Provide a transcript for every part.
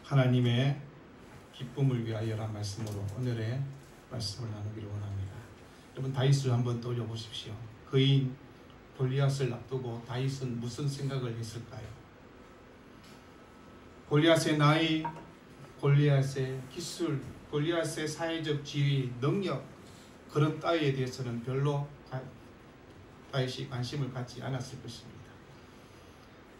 하나님의 기쁨을 위하여라는 말씀으로 오늘의 말씀을 나누기를 원합니다. 여러분, 다윗을 한번 떠올려 보십시오. 그인 골리앗을 앞두고 다윗은 무슨 생각을 했을까요? 골리앗의 나이, 골리앗의 기술, 골리앗의 사회적 지위, 능력, 그런 따위에 대해서는 별로 다윗이 관심을 갖지 않았을 것입니다.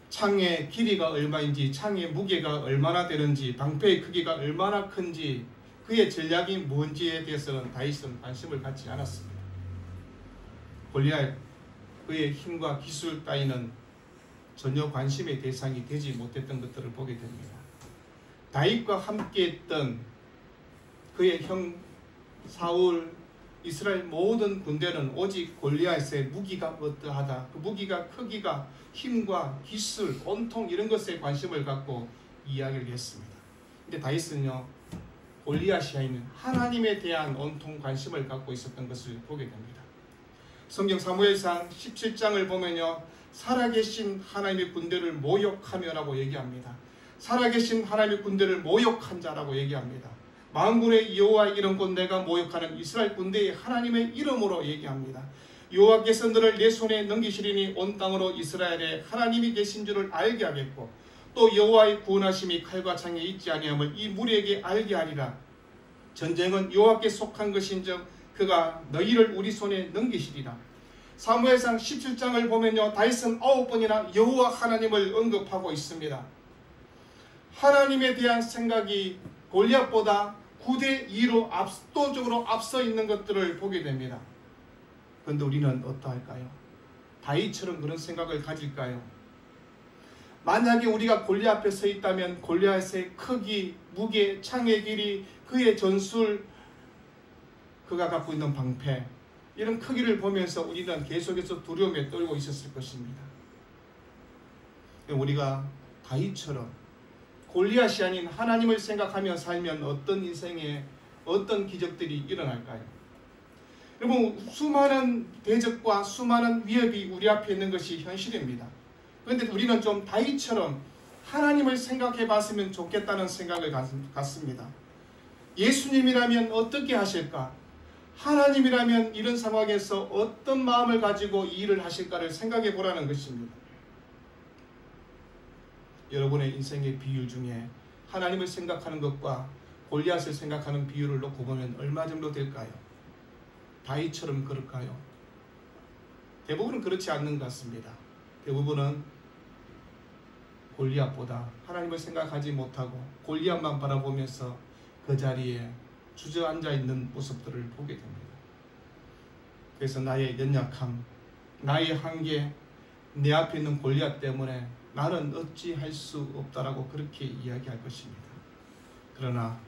창의 길이가 얼마인지, 창의 무게가 얼마나 되는지, 방패의 크기가 얼마나 큰지, 그의 전략이 뭔지에 대해서는 다윗은 관심을 갖지 않았습니다. 골리앗, 그의 힘과 기술 따위는 전혀 관심의 대상이 되지 못했던 것들을 보게 됩니다. 다윗과 함께했던 그의 형 사울, 이스라엘 모든 군대는 오직 골리앗의 무기가 어떠하다, 그 무기가 크기가, 힘과 기술, 온통 이런 것에 관심을 갖고 이야기를 했습니다. 근데 다윗은요, 골리앗이 아닌 하나님에 대한 온통 관심을 갖고 있었던 것을 보게 됩니다. 성경 사무엘상 17장을 보면요, 살아계신 하나님의 군대를 모욕하며라고 얘기합니다. 살아계신 하나님의 군대를 모욕한 자라고 얘기합니다. 만군의 여호와의 이름곧 내가 모욕하는 이스라엘 군대의 하나님의 이름으로 얘기합니다. 여호와께서 너를 내 손에 넘기시리니 온 땅으로 이스라엘에 하나님이 계신 줄을 알게 하겠고 또 여호와의 구원하심이 칼과 창에 있지 아니함을 이 무리에게 알게 하리라. 전쟁은 여호와께 속한 것인즉 그가 너희를 우리 손에 넘기시리라. 사무엘상 17장을 보면요, 다윗은 9번이나 여호와 하나님을 언급하고 있습니다. 하나님에 대한 생각이 골리앗보다 9대2로 압도적으로 앞서 있는 것들을 보게 됩니다. 그런데 우리는 어떠할까요? 다윗처럼 그런 생각을 가질까요? 만약에 우리가 골리앗 앞에 서 있다면 골리앗의 크기, 무게, 창의 길이, 그의 전술, 그가 갖고 있는 방패, 이런 크기를 보면서 우리는 계속해서 두려움에 떨고 있었을 것입니다. 우리가 다윗처럼 골리앗이 아닌 하나님을 생각하며 살면 어떤 인생에 어떤 기적들이 일어날까요? 여러분, 수많은 대적과 수많은 위협이 우리 앞에 있는 것이 현실입니다. 그런데 우리는 좀 다윗처럼 하나님을 생각해 봤으면 좋겠다는 생각을 갖습니다. 예수님이라면 어떻게 하실까? 하나님이라면 이런 상황에서 어떤 마음을 가지고 이 일을 하실까를 생각해 보라는 것입니다. 여러분의 인생의 비율 중에 하나님을 생각하는 것과 골리앗을 생각하는 비율을 놓고 보면 얼마 정도 될까요? 다윗처럼 그럴까요? 대부분은 그렇지 않는 것 같습니다. 대부분은 골리앗보다 하나님을 생각하지 못하고 골리앗만 바라보면서 그 자리에 주저앉아 있는 모습들을 보게 됩니다. 그래서 나의 연약함, 나의 한계, 내 앞에 있는 골리앗 때문에 나는 어찌 할 수 없다라고 그렇게 이야기할 것입니다. 그러나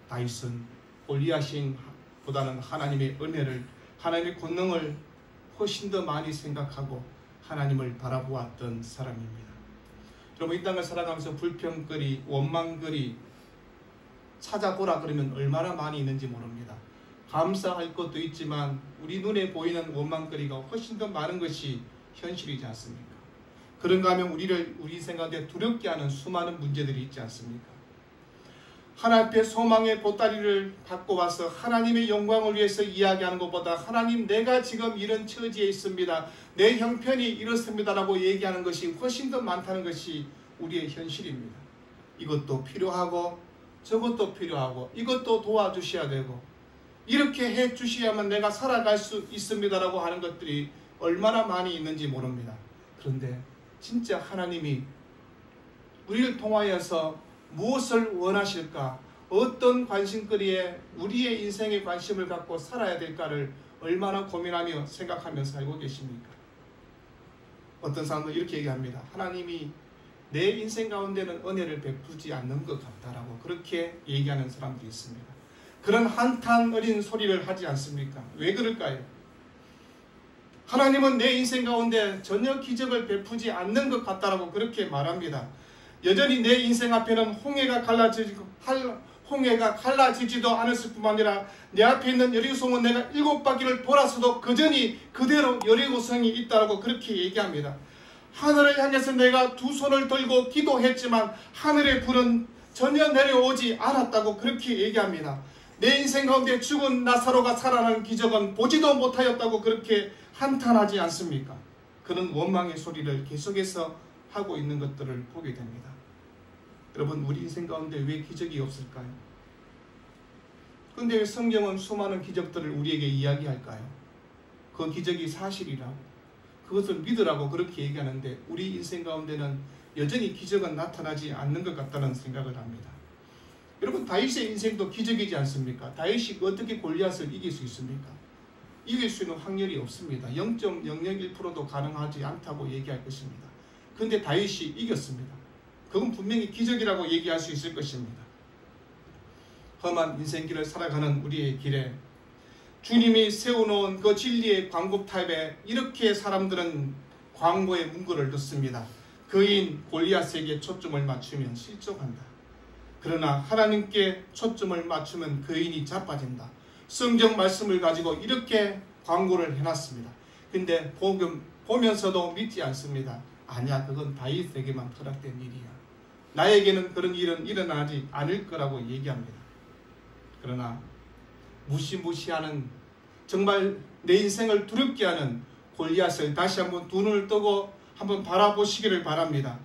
다윗은 골리앗보다는 하나님의 은혜를, 하나님의 권능을 훨씬 더 많이 생각하고 하나님을 바라보았던 사람입니다. 여러분, 이 땅을 살아가면서 불평거리, 원망거리 찾아보라 그러면 얼마나 많이 있는지 모릅니다. 감사할 것도 있지만 우리 눈에 보이는 원망거리가 훨씬 더 많은 것이 현실이지 않습니까? 그런가 하면 우리 인생 가운데 두렵게 하는 수많은 문제들이 있지 않습니까? 하나님 앞에 소망의 보따리를 갖고 와서 하나님의 영광을 위해서 이야기하는 것보다 하나님, 내가 지금 이런 처지에 있습니다, 내 형편이 이렇습니다 라고 얘기하는 것이 훨씬 더 많다는 것이 우리의 현실입니다. 이것도 필요하고 저것도 필요하고 이것도 도와주셔야 되고 이렇게 해 주셔야만 내가 살아갈 수 있습니다 라고 하는 것들이 얼마나 많이 있는지 모릅니다. 그런데 진짜 하나님이 우리를 통하여서 무엇을 원하실까, 어떤 관심거리에 우리의 인생에 관심을 갖고 살아야 될까를 얼마나 고민하며 생각하며 살고 계십니까? 어떤 사람도 이렇게 얘기합니다. 하나님이 내 인생 가운데는 은혜를 베푸지 않는 것 같다라고 그렇게 얘기하는 사람도 있습니다. 그런 한탄 어린 소리를 하지 않습니까? 왜 그럴까요? 하나님은 내 인생 가운데 전혀 기적을 베푸지 않는 것 같다라고 그렇게 말합니다. 여전히 내 인생 앞에는 홍해가 갈라지지도 않았을 뿐만 아니라 내 앞에 있는 여리고성은 내가 7바퀴를 돌아서도 그전이 그대로 여리고성이 있다고 그렇게 얘기합니다. 하늘을 향해서 내가 두 손을 들고 기도했지만 하늘의 불은 전혀 내려오지 않았다고 그렇게 얘기합니다. 내 인생 가운데 죽은 나사로가 살아나는 기적은 보지도 못하였다고 그렇게 한탄하지 않습니까? 그런 원망의 소리를 계속해서 하고 있는 것들을 보게 됩니다. 여러분, 우리 인생 가운데 왜 기적이 없을까요? 그런데 왜 성경은 수많은 기적들을 우리에게 이야기할까요? 그 기적이 사실이라고, 그것을 믿으라고 그렇게 얘기하는데 우리 인생 가운데는 여전히 기적은 나타나지 않는 것 같다는 생각을 합니다. 여러분, 다윗의 인생도 기적이지 않습니까? 다윗이 어떻게 골리앗을 이길 수 있습니까? 이길 수 있는 확률이 없습니다. 0.001%도 가능하지 않다고 얘기할 것입니다. 그런데 다윗이 이겼습니다. 그건 분명히 기적이라고 얘기할 수 있을 것입니다. 험한 인생길을 살아가는 우리의 길에 주님이 세워놓은 그 진리의 광고탑에 이렇게 사람들은 광고의 문구를 넣습니다. 그인 골리앗에게 초점을 맞추면 실족한다. 그러나 하나님께 초점을 맞추면 그인이 자빠진다. 성경 말씀을 가지고 이렇게 광고를 해놨습니다. 근데 보면서도 믿지 않습니다. 아니야, 그건 다윗에게만 허락된 일이야. 나에게는 그런 일은 일어나지 않을 거라고 얘기합니다. 그러나 무시무시하는, 정말 내 인생을 두렵게 하는 골리앗을 다시 한번 두 눈을 뜨고 한번 바라보시기를 바랍니다.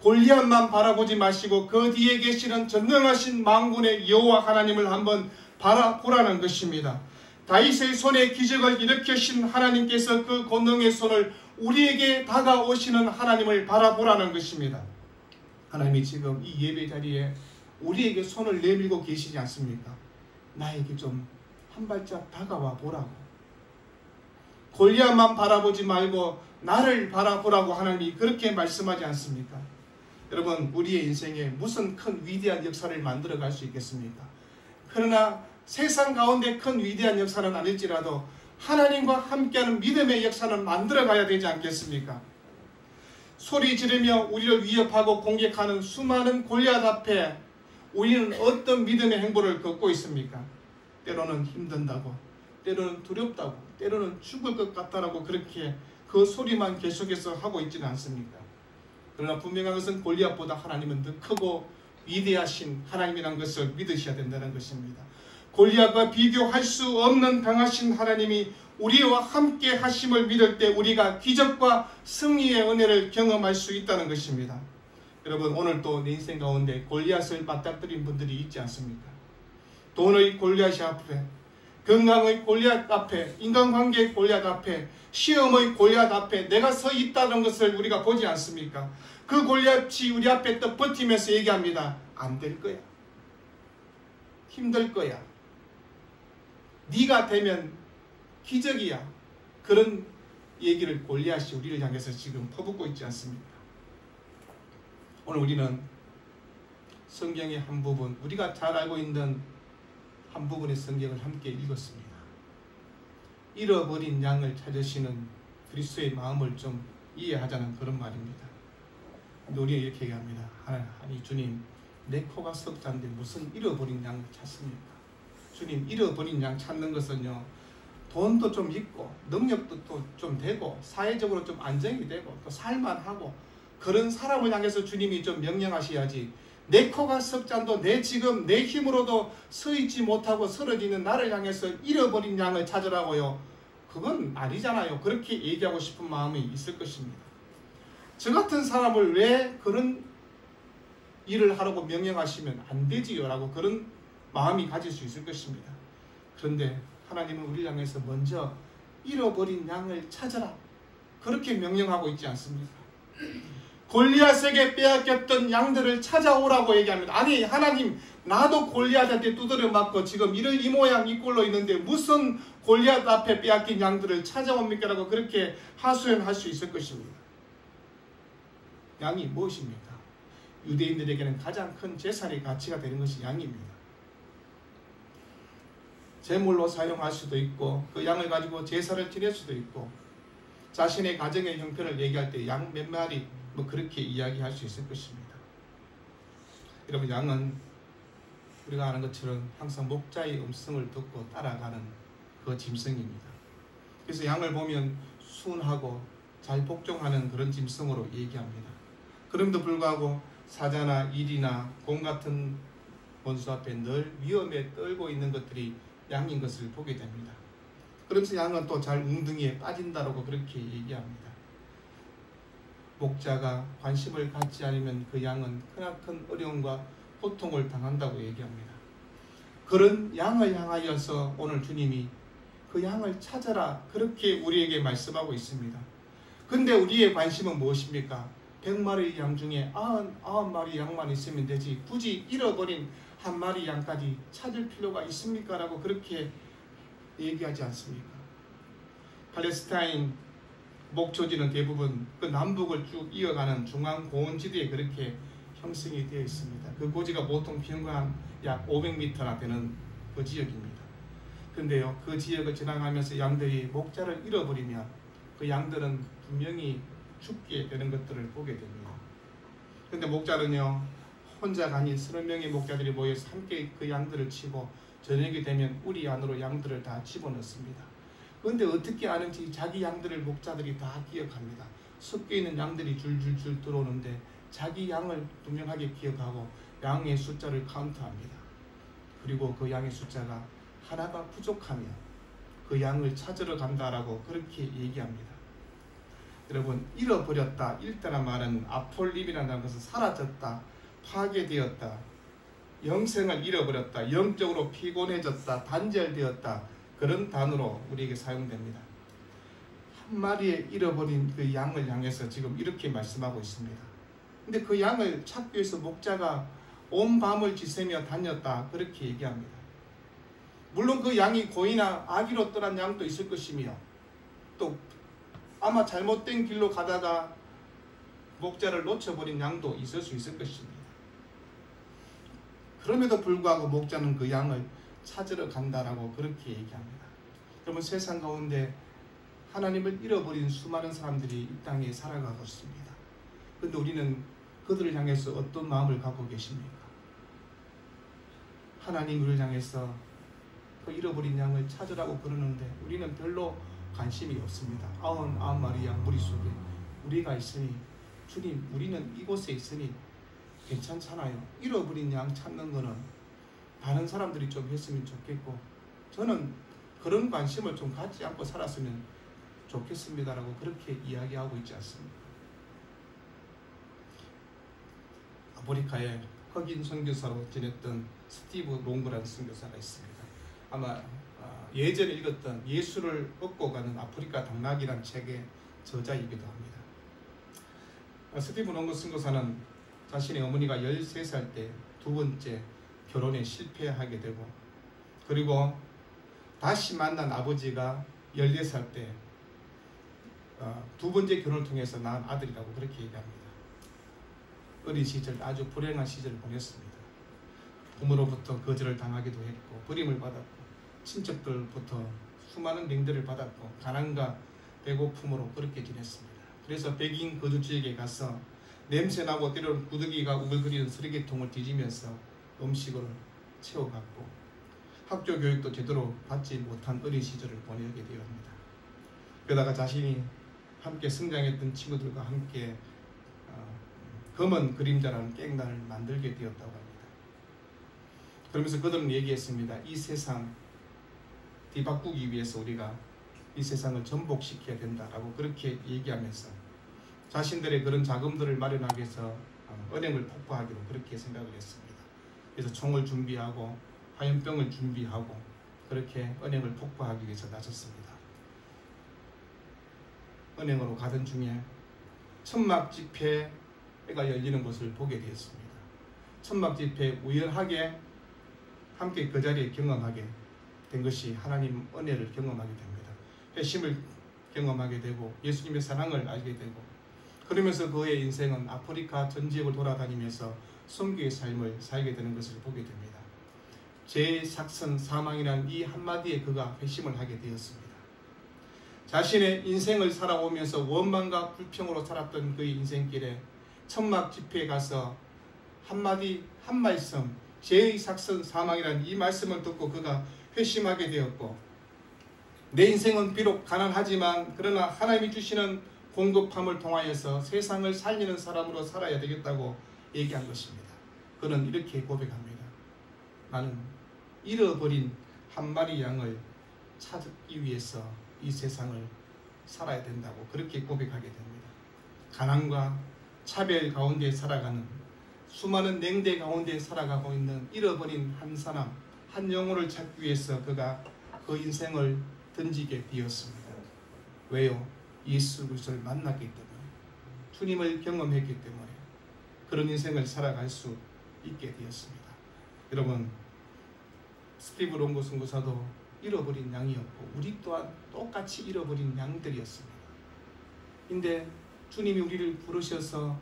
골리앗만 바라보지 마시고 그 뒤에 계시는 전능하신 만군의 여호와 하나님을 한번 바라보라는 것입니다. 다윗의 손에 기적을 일으키신 하나님께서 그 권능의 손을 우리에게 다가오시는 하나님을 바라보라는 것입니다. 하나님이 지금 이 예배 자리에 우리에게 손을 내밀고 계시지 않습니까? 나에게 좀 한 발짝 다가와 보라고. 골리앗만 바라보지 말고 나를 바라보라고 하나님이 그렇게 말씀하지 않습니까? 여러분, 우리의 인생에 무슨 큰 위대한 역사를 만들어 갈 수 있겠습니까? 그러나 세상 가운데 큰 위대한 역사는 아닐지라도 하나님과 함께하는 믿음의 역사는 만들어 가야 되지 않겠습니까? 소리 지르며 우리를 위협하고 공격하는 수많은 골리앗 앞에 우리는 어떤 믿음의 행보를 걷고 있습니까? 때로는 힘든다고, 때로는 두렵다고, 때로는 죽을 것 같다라고 그렇게 그 소리만 계속해서 하고 있지는 않습니까? 그러나 분명한 것은 골리앗보다 하나님은 더 크고 위대하신 하나님이라는 것을 믿으셔야 된다는 것입니다. 골리앗과 비교할 수 없는 강하신 하나님이 우리와 함께 하심을 믿을 때 우리가 기적과 승리의 은혜를 경험할 수 있다는 것입니다. 여러분, 오늘 또 내 인생 가운데 골리앗을 맞닥뜨린 분들이 있지 않습니까? 돈의 골리앗 앞에, 건강의 골리앗 앞에, 인간관계의 골리앗 앞에, 시험의 골리앗 앞에 내가 서 있다는 것을 우리가 보지 않습니까? 그 골리앗이 우리 앞에 또 버티면서 얘기합니다. 안 될 거야. 힘들 거야. 네가 되면 기적이야. 그런 얘기를 골리앗이 우리를 향해서 지금 퍼붓고 있지 않습니까? 오늘 우리는 성경의 한 부분, 우리가 잘 알고 있는 한 부분의 성경을 함께 읽었습니다. 잃어버린 양을 찾으시는 그리스도의 마음을 좀 이해하자는 그런 말입니다. 근데 우리는 이렇게 얘기합니다. 아니 주님, 내 코가 석자인데 무슨 잃어버린 양을 찾습니까? 주님, 잃어버린 양 찾는 것은요, 돈도 좀 있고 능력도 또 좀 되고 사회적으로 좀 안정이 되고 또 살만하고 그런 사람을 향해서 주님이 좀 명령하셔야지, 내 코가 석잔도 지금 내 힘으로도 서 있지 못하고 쓰러지는 나를 향해서 잃어버린 양을 찾으라고요. 그건 아니잖아요. 그렇게 얘기하고 싶은 마음이 있을 것입니다. 저 같은 사람을 왜 그런 일을 하라고 명령하시면 안 되지요 라고 그런 마음이 가질 수 있을 것입니다. 그런데 하나님은 우리를 향해서 먼저 잃어버린 양을 찾아라, 그렇게 명령하고 있지 않습니까? 골리앗에게 빼앗겼던 양들을 찾아오라고 얘기합니다. 아니 하나님, 나도 골리앗한테 두드려 맞고 지금 이 모양 이 꼴로 있는데 무슨 골리앗 앞에 빼앗긴 양들을 찾아옵니까? 라고 그렇게 하소연할 수 있을 것입니다. 양이 무엇입니까? 유대인들에게는 가장 큰 재산의 가치가 되는 것이 양입니다. 제물로 사용할 수도 있고 그 양을 가지고 제사를 지낼 수도 있고 자신의 가정의 형편을 얘기할 때 양 몇 마리 뭐 그렇게 이야기할 수 있을 것입니다. 여러분, 양은 우리가 아는 것처럼 항상 목자의 음성을 듣고 따라가는 그 짐승입니다. 그래서 양을 보면 순하고 잘 복종하는 그런 짐승으로 얘기합니다. 그럼에도 불구하고 사자나 일이나 곰 같은 원수 앞에 늘 위험에 떨고 있는 것들이 양인 것을 보게 됩니다. 그러면서 양은 또 잘 웅덩이에 빠진다라고 그렇게 얘기합니다. 목자가 관심을 갖지 않으면 그 양은 크나큰 어려움과 고통을 당한다고 얘기합니다. 그런 양을 향하여서 오늘 주님이 그 양을 찾아라 그렇게 우리에게 말씀하고 있습니다. 근데 우리의 관심은 무엇입니까? 100마리 양 중에 99마리 양만 있으면 되지 굳이 잃어버린 한 마리 양까지 찾을 필요가 있습니까? 라고 그렇게 얘기하지 않습니까? 팔레스타인 목초지는 대부분 그 남북을 쭉 이어가는 중앙고원지대에 그렇게 형성이 되어 있습니다. 그 고지가 보통 평균 약 500m나 되는 그 지역입니다. 근데요, 그 지역을 지나가면서 양들이 목자를 잃어버리면 그 양들은 분명히 죽게 되는 것들을 보게 됩니다. 근데 목자는요, 혼자가 아닌 30명의 목자들이 모여서 함께 그 양들을 치고 저녁이 되면 우리 안으로 양들을 다 집어넣습니다. 그런데 어떻게 아는지 자기 양들을 목자들이 다 기억합니다. 섞여 있는 양들이 줄줄줄 들어오는데 자기 양을 분명하게 기억하고 양의 숫자를 카운트합니다. 그리고 그 양의 숫자가 하나가 부족하면 그 양을 찾으러 간다라고 그렇게 얘기합니다. 여러분, 잃어버렸다, 잃다란 말은 아폴림이라는 것은 사라졌다, 파괴되었다, 영생을 잃어버렸다, 영적으로 피곤해졌다, 단절되었다, 그런 단어로 우리에게 사용됩니다. 한 마리의 잃어버린 그 양을 향해서 지금 이렇게 말씀하고 있습니다. 근데 그 양을 찾기 위해서 목자가 온 밤을 지새며 다녔다, 그렇게 얘기합니다. 물론 그 양이 고이나 아기로 떠난 양도 있을 것이며 또 아마 잘못된 길로 가다가 목자를 놓쳐버린 양도 있을 수 있을 것입니다. 그럼에도 불구하고 목자는 그 양을 찾으러 간다라고 그렇게 얘기합니다. 여러분, 세상 가운데 하나님을 잃어버린 수많은 사람들이 이 땅에 살아가고 있습니다. 그런데 우리는 그들을 향해서 어떤 마음을 갖고 계십니까? 하나님을 향해서 그 잃어버린 양을 찾으라고 그러는데 우리는 별로 관심이 없습니다. 99마리 양 무리속에 우리가 있으니 주님, 우리는 이곳에 있으니 괜찮잖아요. 잃어버린 양 찾는 거는 다른 사람들이 좀 했으면 좋겠고 저는 그런 관심을 좀 갖지 않고 살았으면 좋겠습니다라고 그렇게 이야기하고 있지 않습니까? 아프리카에 흑인 선교사로 지냈던 스티브 롱그라는 선교사가 있습니다. 아마 예전에 읽었던 예수를 얻고 가는 아프리카 당락이라는 책의 저자이기도 합니다. 스티브 롱그 선교사는 자신의 어머니가 13살 때 두 번째 결혼에 실패하게 되고 그리고 다시 만난 아버지가 14살 때 두 번째 결혼을 통해서 낳은 아들이라고 그렇게 얘기합니다. 어린 시절 아주 불행한 시절을 보냈습니다. 부모로부터 거절을 당하기도 했고 버림을 받았고 친척들부터 수많은 맹대를 받았고 가난과 배고픔으로 그렇게 지냈습니다. 그래서 백인 거주지역에 가서 냄새나고 때로는 구더기가 우글거리는 쓰레기통을 뒤지면서 음식을 채워갔고 학교 교육도 제대로 받지 못한 어린 시절을 보내게 되었습니다. 그러다가 자신이 함께 성장했던 친구들과 함께 검은 그림자라는 깽단을 만들게 되었다고 합니다. 그러면서 그들은 얘기했습니다. 이 세상 뒤바꾸기 위해서 우리가 이 세상을 전복시켜야 된다라고 그렇게 얘기하면서 자신들의 그런 자금들을 마련하기 위해서 은행을 폭파하기로 그렇게 생각을 했습니다. 그래서 총을 준비하고 화염병을 준비하고 그렇게 은행을 폭파하기 위해서 나섰습니다. 은행으로 가던 중에 천막 집회가 열리는 것을 보게 되었습니다. 천막 집회 우연하게 함께 그 자리에 경험하게 된 것이 하나님 은혜를 경험하게 됩니다. 회심을 경험하게 되고 예수님의 사랑을 알게 되고 그러면서 그의 인생은 아프리카 전 지역을 돌아다니면서 선교의 삶을 살게 되는 것을 보게 됩니다. 제 sak선 사망이라는 이 한마디에 그가 회심을 하게 되었습니다. 자신의 인생을 살아오면서 원망과 불평으로 살았던 그의 인생길에 천막 집회에 가서 한마디 한 말씀 제 sak선 사망이라는 이 말씀을 듣고 그가 회심하게 되었고 내 인생은 비록 가난하지만 그러나 하나님이 주시는 공급함을 통하여서 세상을 살리는 사람으로 살아야 되겠다고 얘기한 것입니다. 그는 이렇게 고백합니다. 나는 잃어버린 한 마리 양을 찾기 위해서 이 세상을 살아야 된다고 그렇게 고백하게 됩니다. 가난과 차별 가운데 살아가는, 수많은 냉대 가운데 살아가고 있는 잃어버린 한 사람, 한 영혼을 찾기 위해서 그가 그 인생을 던지게 되었습니다. 왜요? 예수 그리스도를 만났기 때문에, 주님을 경험했기 때문에 그런 인생을 살아갈 수 있게 되었습니다. 여러분, 스티브 롱고 선교사도 잃어버린 양이었고 우리 또한 똑같이 잃어버린 양들이었습니다. 근데 주님이 우리를 부르셔서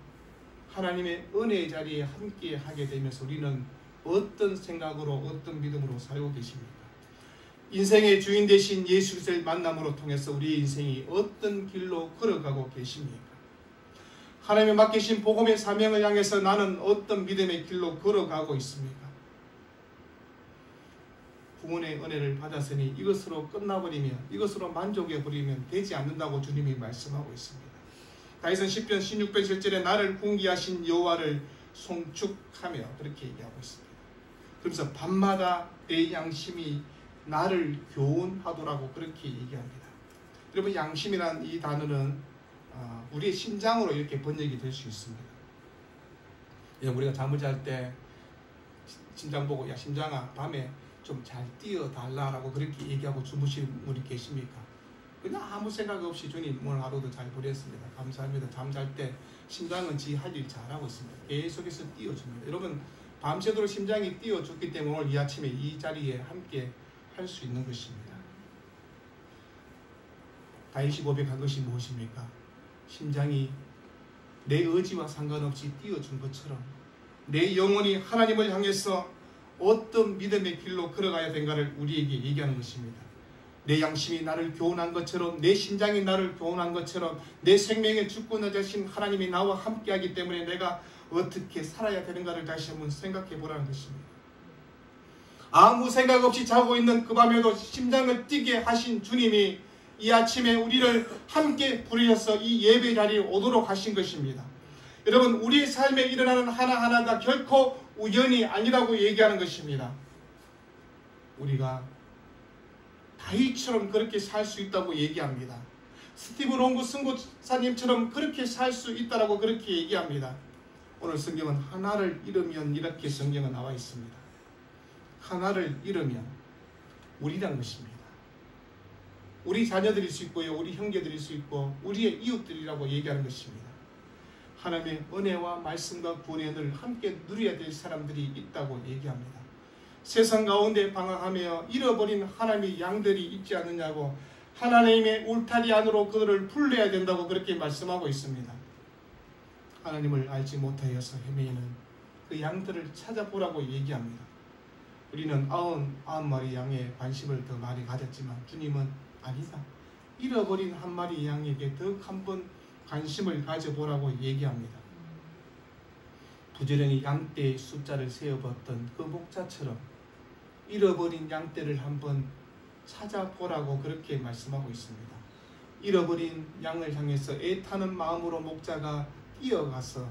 하나님의 은혜의 자리에 함께 하게 되면서 우리는 어떤 생각으로, 어떤 믿음으로 살고 계십니까? 인생의 주인 되신 예수 그리스도를 만남으로 통해서 우리의 인생이 어떤 길로 걸어가고 계십니까? 하나님의 맡기신 복음의 사명을 향해서 나는 어떤 믿음의 길로 걸어가고 있습니까? 구원의 은혜를 받았으니 이것으로 끝나버리면, 이것으로 만족해버리면 되지 않는다고 주님이 말씀하고 있습니다. 다윗은 시편 16편 7절에 나를 궁기하신 여호와를 송축하며 그렇게 얘기하고 있습니다. 그러면서 밤마다 내 양심이 나를 교훈하더라고 그렇게 얘기합니다. 여러분, 양심이란 이 단어는 우리의 심장으로 이렇게 번역이 될 수 있습니다. 우리가 잠을 잘 때 심장 보고, 야 심장아 밤에 좀 잘 뛰어달라라고 그렇게 얘기하고 주무시는 분이 계십니까? 그냥 아무 생각 없이 주님 오늘 하루도 잘 보냈습니다. 감사합니다. 잠잘 때 심장은 지 할 일 잘하고 있습니다. 계속해서 뛰어줍니다. 여러분, 밤새도록 심장이 뛰어줬기 때문에 오늘 이 아침에 이 자리에 함께 할 수 있는 것입니다. 다윗이 고백한 것이 무엇입니까? 심장이 내 의지와 상관없이 뛰어준 것처럼 내 영혼이 하나님을 향해서 어떤 믿음의 길로 걸어가야 된가를 우리에게 얘기하는 것입니다. 내 양심이 나를 교훈한 것처럼, 내 심장이 나를 교훈한 것처럼 내 생명의 주권자 되신 하나님이 나와 함께하기 때문에 내가 어떻게 살아야 되는가를 다시 한번 생각해 보라는 것입니다. 아무 생각 없이 자고 있는 그 밤에도 심장을 뛰게 하신 주님이 이 아침에 우리를 함께 부르셔서 이 예배 자리에 오도록 하신 것입니다. 여러분, 우리의 삶에 일어나는 하나하나가 결코 우연이 아니라고 얘기하는 것입니다. 우리가 다윗처럼 그렇게 살 수 있다고 얘기합니다. 스티브 롱고 선교사님처럼 그렇게 살 수 있다라고 그렇게 얘기합니다. 오늘 성경은 하나를 잃으면 이렇게 성경은 나와 있습니다. 하나를 잃으면 우리란 것입니다. 우리 자녀들일 수 있고요, 우리 형제들일 수 있고 우리의 이웃들이라고 얘기하는 것입니다. 하나님의 은혜와 말씀과 구원을 함께 누려야 될 사람들이 있다고 얘기합니다. 세상 가운데 방황하며 잃어버린 하나님의 양들이 있지 않느냐고, 하나님의 울타리 안으로 그들을 불러야 된다고 그렇게 말씀하고 있습니다. 하나님을 알지 못하여서 헤매이는 그 양들을 찾아보라고 얘기합니다. 우리는 99마리 양에 관심을 더 많이 가졌지만 주님은 아니다. 잃어버린 한 마리 양에게 더 한 번 관심을 가져보라고 얘기합니다. 부지런히 양떼의 숫자를 세어봤던 그 목자처럼 잃어버린 양떼를 한번 찾아보라고 그렇게 말씀하고 있습니다. 잃어버린 양을 향해서 애타는 마음으로 목자가 뛰어가서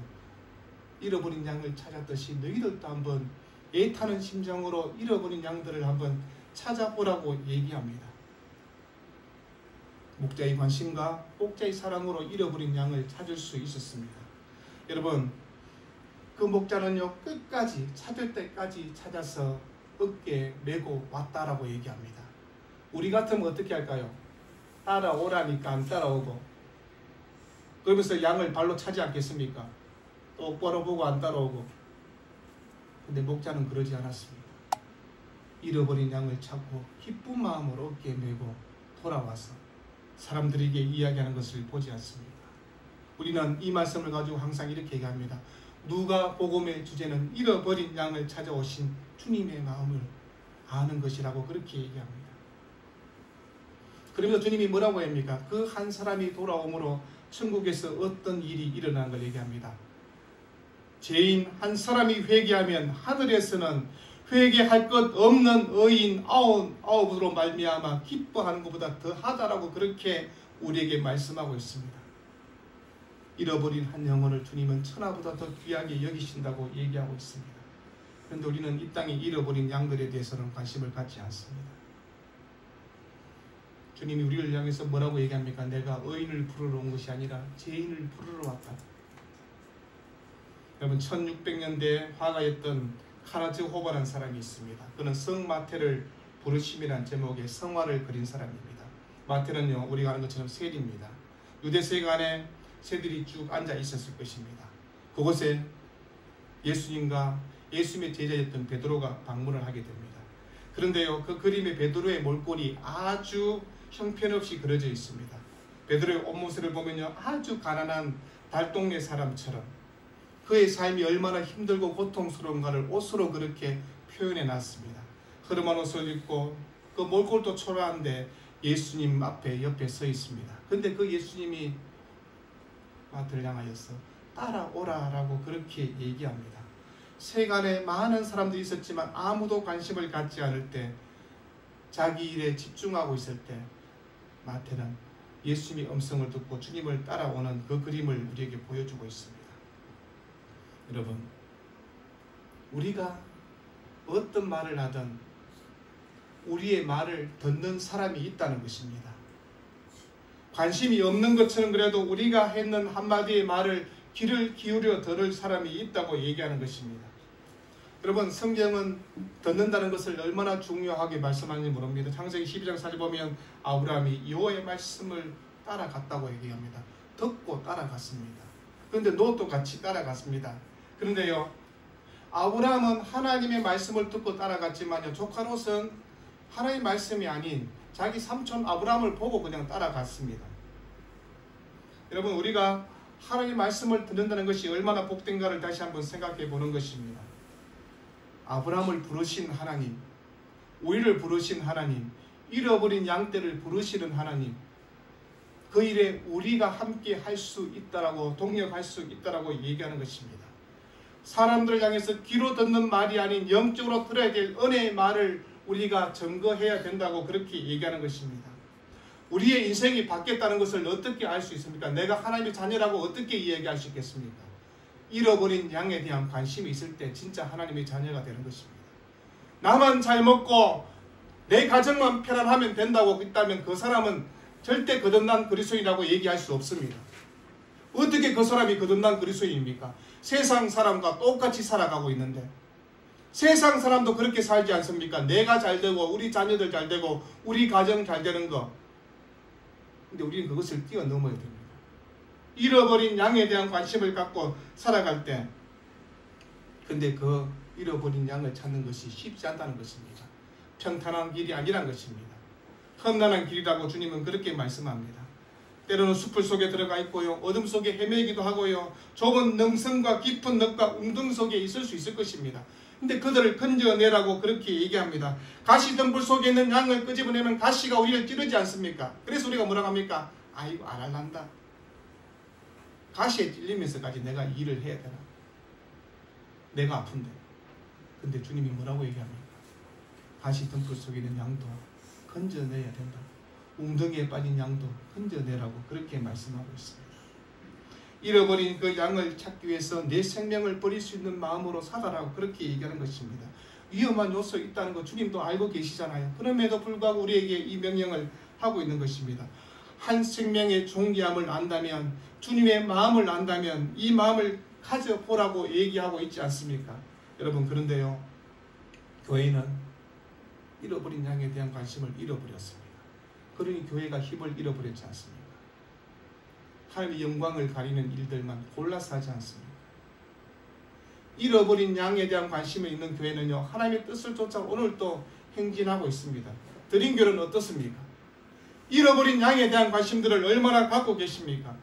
잃어버린 양을 찾았듯이 너희들도 한번 애타는 심정으로 잃어버린 양들을 한번 찾아보라고 얘기합니다. 목자의 관심과 목자의 사랑으로 잃어버린 양을 찾을 수 있었습니다. 여러분, 그 목자는요 끝까지 찾을 때까지 찾아서 어깨에 메고 왔다라고 얘기합니다. 우리 같으면 어떻게 할까요? 따라오라니까 안 따라오고, 그러면서 양을 발로 차지 않겠습니까? 똑바로 보고 안 따라오고. 근데 목자는 그러지 않았습니다. 잃어버린 양을 찾고 기쁜 마음으로 어깨에 메고 돌아와서 사람들에게 이야기하는 것을 보지 않습니다. 우리는 이 말씀을 가지고 항상 이렇게 얘기합니다. 누가 복음의 주제는 잃어버린 양을 찾아오신 주님의 마음을 아는 것이라고 그렇게 얘기합니다. 그러면서 주님이 뭐라고 합니까? 그 한 사람이 돌아옴으로 천국에서 어떤 일이 일어나는 걸 얘기합니다. 죄인 한 사람이 회개하면 하늘에서는 회개할 것 없는 의인 99으로 말미암아 기뻐하는 것보다 더하다라고 그렇게 우리에게 말씀하고 있습니다. 잃어버린 한 영혼을 주님은 천하보다 더 귀하게 여기신다고 얘기하고 있습니다. 그런데 우리는 이 땅에 잃어버린 양들에 대해서는 관심을 갖지 않습니다. 주님이 우리를 향해서 뭐라고 얘기합니까? 내가 의인을 부르러 온 것이 아니라 죄인을 부르러 왔다. 여러분 1600년대에 화가였던 카라즈 호바라는 사람이 있습니다. 그는 성 마태를 부르심이라는 제목의 성화를 그린 사람입니다. 마태는요 우리가 아는 것처럼 셀입니다. 유대세계 안에 새들이 쭉 앉아 있었을 것입니다. 그곳에 예수님과 예수님의 제자였던 베드로가 방문을 하게 됩니다. 그런데요 그 그림의 베드로의 몰골이 아주 형편없이 그려져 있습니다. 베드로의 옷모습을 보면요 아주 가난한 달동네 사람처럼 그의 삶이 얼마나 힘들고 고통스러운가를 옷으로 그렇게 표현해 놨습니다. 흐름한 옷을 입고 그 몰골도 초라한데 예수님 앞에 옆에 서 있습니다. 근데 그 예수님이 마태를 향하여서 따라오라 라고 그렇게 얘기합니다. 세간에 많은 사람들이 있었지만 아무도 관심을 갖지 않을 때 자기 일에 집중하고 있을 때 마태는 예수님의 음성을 듣고 주님을 따라오는 그 그림을 우리에게 보여주고 있습니다. 여러분 우리가 어떤 말을 하든 우리의 말을 듣는 사람이 있다는 것입니다. 관심이 없는 것처럼 그래도 우리가 했는 한마디의 말을 귀를 기울여 들을 사람이 있다고 얘기하는 것입니다. 여러분 성경은 듣는다는 것을 얼마나 중요하게 말씀하는지 모릅니다. 창세기 12장 4절 보면 아브라함이 여호와의 말씀을 따라갔다고 얘기합니다. 듣고 따라갔습니다. 그런데 롯도 같이 따라갔습니다. 그런데요 아브라함은 하나님의 말씀을 듣고 따라갔지만요 조카 롯은 하나님의 말씀이 아닌 자기 삼촌 아브라함을 보고 그냥 따라갔습니다. 여러분 우리가 하나님의 말씀을 듣는다는 것이 얼마나 복된가를 다시 한번 생각해 보는 것입니다. 아브라함을 부르신 하나님, 우리를 부르신 하나님, 잃어버린 양떼를 부르시는 하나님, 그 일에 우리가 함께 할 수 있다라고 동력할 수 있다라고 얘기하는 것입니다. 사람들을 향해서 귀로 듣는 말이 아닌 영적으로 들어야 될 은혜의 말을 우리가 증거해야 된다고 그렇게 얘기하는 것입니다. 우리의 인생이 바뀌었다는 것을 어떻게 알 수 있습니까? 내가 하나님의 자녀라고 어떻게 이야기할 수 있겠습니까? 잃어버린 양에 대한 관심이 있을 때 진짜 하나님의 자녀가 되는 것입니다. 나만 잘 먹고 내 가정만 편안하면 된다고 있다면 그 사람은 절대 거듭난 그리스도인이라고 얘기할 수 없습니다. 어떻게 그 사람이 거듭난 그리스도인입니까? 세상 사람과 똑같이 살아가고 있는데 세상 사람도 그렇게 살지 않습니까? 내가 잘 되고 우리 자녀들 잘 되고 우리 가정 잘 되는 거. 근데 우리는 그것을 뛰어넘어야 됩니다. 잃어버린 양에 대한 관심을 갖고 살아갈 때 근데 그 잃어버린 양을 찾는 것이 쉽지 않다는 것입니다. 평탄한 길이 아니란 것입니다. 험난한 길이라고 주님은 그렇게 말씀합니다. 때로는 숲을 속에 들어가 있고요. 어둠 속에 헤매기도 하고요. 좁은 능선과 깊은 늪과 웅덩 속에 있을 수 있을 것입니다. 근데 그들을 건져내라고 그렇게 얘기합니다. 가시 덤불 속에 있는 양을 끄집어내면 가시가 우리를 찌르지 않습니까? 그래서 우리가 뭐라고 합니까? 아이고 안 할란다. 가시에 찔리면서까지 내가 일을 해야 되나? 내가 아픈데. 근데 주님이 뭐라고 얘기합니까? 가시 덤불 속에 있는 양도 건져내야 된다. 웅덩이에 빠진 양도 건져내라고 그렇게 말씀하고 있습니다. 잃어버린 그 양을 찾기 위해서 내 생명을 버릴 수 있는 마음으로 살아라고 그렇게 얘기하는 것입니다. 위험한 요소 있다는 거 주님도 알고 계시잖아요. 그럼에도 불구하고 우리에게 이 명령을 하고 있는 것입니다. 한 생명의 존귀함을 안다면 주님의 마음을 안다면 이 마음을 가져보라고 얘기하고 있지 않습니까? 여러분 그런데요 교회는 잃어버린 양에 대한 관심을 잃어버렸습니다. 그러니 교회가 힘을 잃어버렸지 않습니까? 하나님의 영광을 가리는 일들만 골라서 하지 않습니까? 잃어버린 양에 대한 관심이 있는 교회는요 하나님의 뜻을 쫓아 오늘도 행진하고 있습니다. 드림교회는 어떻습니까? 잃어버린 양에 대한 관심들을 얼마나 갖고 계십니까?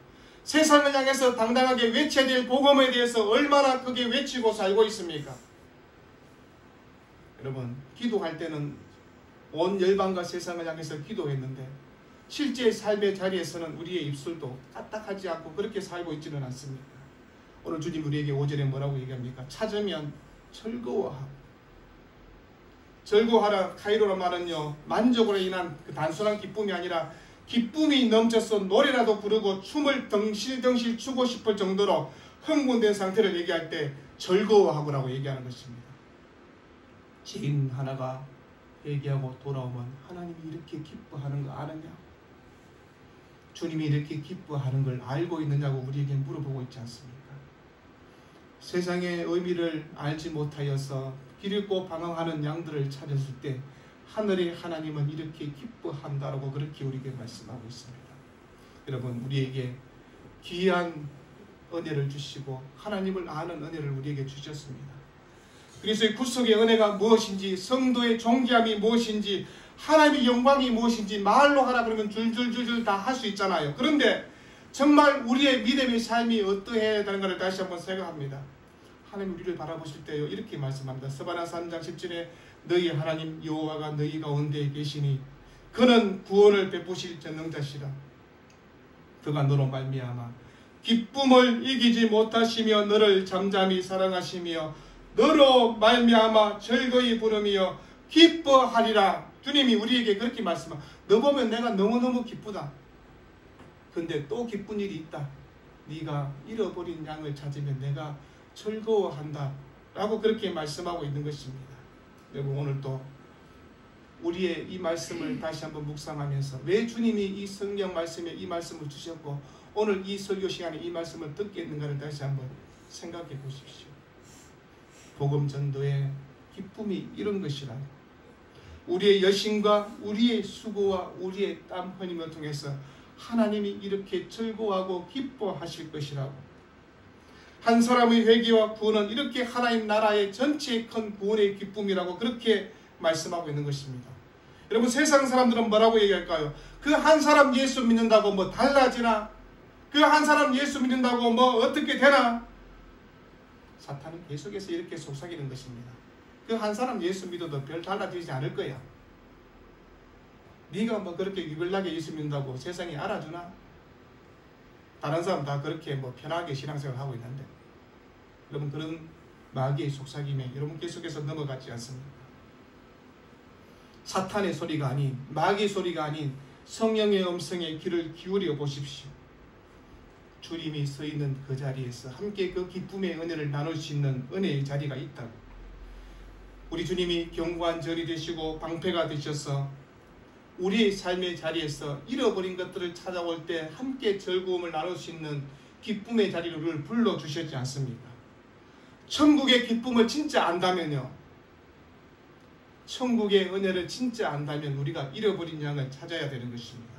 세상을 향해서 당당하게 외쳐야 될 복음에 대해서 얼마나 크게 외치고 살고 있습니까? 여러분 기도할 때는 온 열방과 세상을 향해서 기도했는데 실제 삶의 자리에서는 우리의 입술도 까딱하지 않고 그렇게 살고 있지는 않습니까? 오늘 주님 우리에게 5절에 뭐라고 얘기합니까? 찾으면 즐거워하라. 즐거워하라 카이로란 말은요 만족으로 인한 그 단순한 기쁨이 아니라 기쁨이 넘쳐서 노래라도 부르고 춤을 덩실덩실 추고 싶을 정도로 흥분된 상태를 얘기할 때 즐거워하고라고 얘기하는 것입니다. 죄인 하나가 회개하고 돌아오면 하나님이 이렇게 기뻐하는 거 아느냐? 주님이 이렇게 기뻐하는 걸 알고 있느냐고 우리에게 물어보고 있지 않습니까? 세상의 의미를 알지 못하여서 기르고 방황하는 양들을 찾았을 때 하늘의 하나님은 이렇게 기뻐한다라고 그렇게 우리에게 말씀하고 있습니다. 여러분, 우리에게 귀한 은혜를 주시고 하나님을 아는 은혜를 우리에게 주셨습니다. 그래서 구속의 은혜가 무엇인지, 성도의 존귀함이 무엇인지, 하나님의 영광이 무엇인지 말로 하라 그러면 줄줄줄줄 다 할 수 있잖아요. 그런데 정말 우리의 믿음의 삶이 어떠해야 되는가를 다시 한번 생각합니다. 하나님 우리를 바라보실 때요 이렇게 말씀합니다. 스바나 3장 10절에 너희 하나님 여호와가 너희 가운데 계시니 그는 구원을 베푸실 전능자시라. 그가 너로 말미암아 기쁨을 이기지 못하시며 너를 잠잠히 사랑하시며 너로 말미암아 즐거이 부르며 기뻐하리라. 주님이 우리에게 그렇게 말씀합니다. 너 보면 내가 너무너무 기쁘다. 근데 또 기쁜 일이 있다. 네가 잃어버린 양을 찾으면 내가 즐거워한다 라고 그렇게 말씀하고 있는 것입니다. 여러분, 오늘 또 우리의 이 말씀을 다시 한번 묵상하면서 왜 주님이 이 성경 말씀에 이 말씀을 주셨고 오늘 이 설교 시간에 이 말씀을 듣게 했는가를 다시 한번 생각해 보십시오. 복음 전도의 기쁨이 이런 것이라. 우리의 여신과 우리의 수고와 우리의 땀 흘림을 통해서 하나님이 이렇게 즐거워하고 기뻐하실 것이라고. 한 사람의 회개와 구원은 이렇게 하나님 나라의 전체의 큰 구원의 기쁨이라고 그렇게 말씀하고 있는 것입니다. 여러분, 세상 사람들은 뭐라고 얘기할까요? 그 한 사람 예수 믿는다고 뭐 달라지나? 그 한 사람 예수 믿는다고 뭐 어떻게 되나? 사탄은 계속해서 이렇게 속삭이는 것입니다. 그 한 사람 예수 믿어도 별 달라지지 않을 거야. 네가 뭐 그렇게 유별나게 예수 믿는다고 세상이 알아주나? 다른 사람 다 그렇게 뭐 편하게 신앙생활 하고 있는데. 여러분, 그런 마귀의 속삭임에 여러분 계속해서 넘어가지 않습니까? 사탄의 소리가 아닌, 마귀의 소리가 아닌 성령의 음성에 귀를 기울여 보십시오. 주님이 서 있는 그 자리에서 함께 그 기쁨의 은혜를 나눌 수 있는 은혜의 자리가 있다고. 우리 주님이 견고한 절이 되시고 방패가 되셔서 우리의 삶의 자리에서 잃어버린 것들을 찾아올 때 함께 즐거움을 나눌 수 있는 기쁨의 자리를 불러주셨지 않습니까? 천국의 기쁨을 진짜 안다면요, 천국의 은혜를 진짜 안다면 우리가 잃어버린 양을 찾아야 되는 것입니다.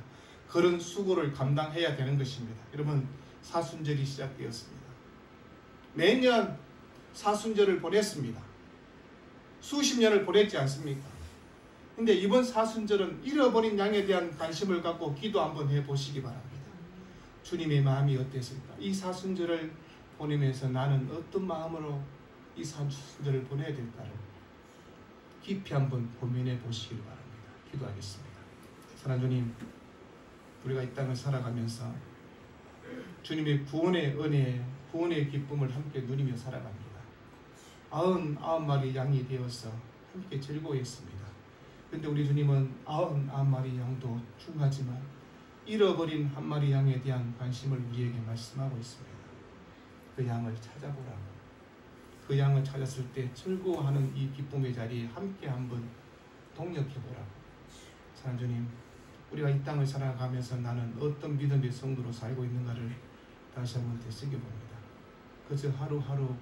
그런 수고를 감당해야 되는 것입니다. 여러분, 사순절이 시작되었습니다. 매년 사순절을 보냈습니다. 수십 년을 보냈지 않습니까? 근데 이번 사순절은 잃어버린 양에 대한 관심을 갖고 기도 한번 해보시기 바랍니다. 주님의 마음이 어땠을까? 이 사순절을 보내면서 나는 어떤 마음으로 이 사순절을 보내야 될까를 깊이 한번 고민해 보시기 바랍니다. 기도하겠습니다. 사랑하는 주님, 우리가 이 땅을 살아가면서 주님의 구원의 은혜, 구원의 기쁨을 함께 누리며 살아갑니다. 99마리 양이 되어서 함께 즐거워했습니다. 그런데 우리 주님은 99마리 양도 중하지만 잃어버린 한 마리 양에 대한 관심을 우리에게 말씀하고 있습니다. 그 양을 찾아보라고. 그 양을 찾았을 때 즐거워하는 이 기쁨의 자리에 함께 한번 동력해보라고. 사랑하는 주님, 우리가 이 땅을 살아가면서 나는 어떤 믿음의 성도로 살고 있는가를 다시 한번 되새겨봅니다. 그저 하루하루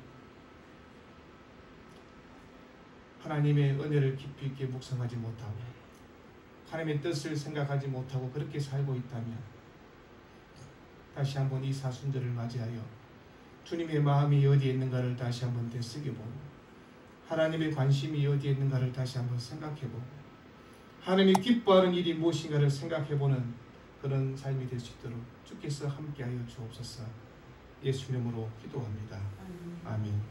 하나님의 은혜를 깊이 있게 묵상하지 못하고 하나님의 뜻을 생각하지 못하고 그렇게 살고 있다면 다시 한번 이 사순절을 맞이하여 주님의 마음이 어디에 있는가를 다시 한번 되새겨보고 하나님의 관심이 어디에 있는가를 다시 한번 생각해보고 하나님이 기뻐하는 일이 무엇인가를 생각해보는 그런 삶이 될 수 있도록 주께서 함께하여 주옵소서. 예수 이름으로 기도합니다. 아멘.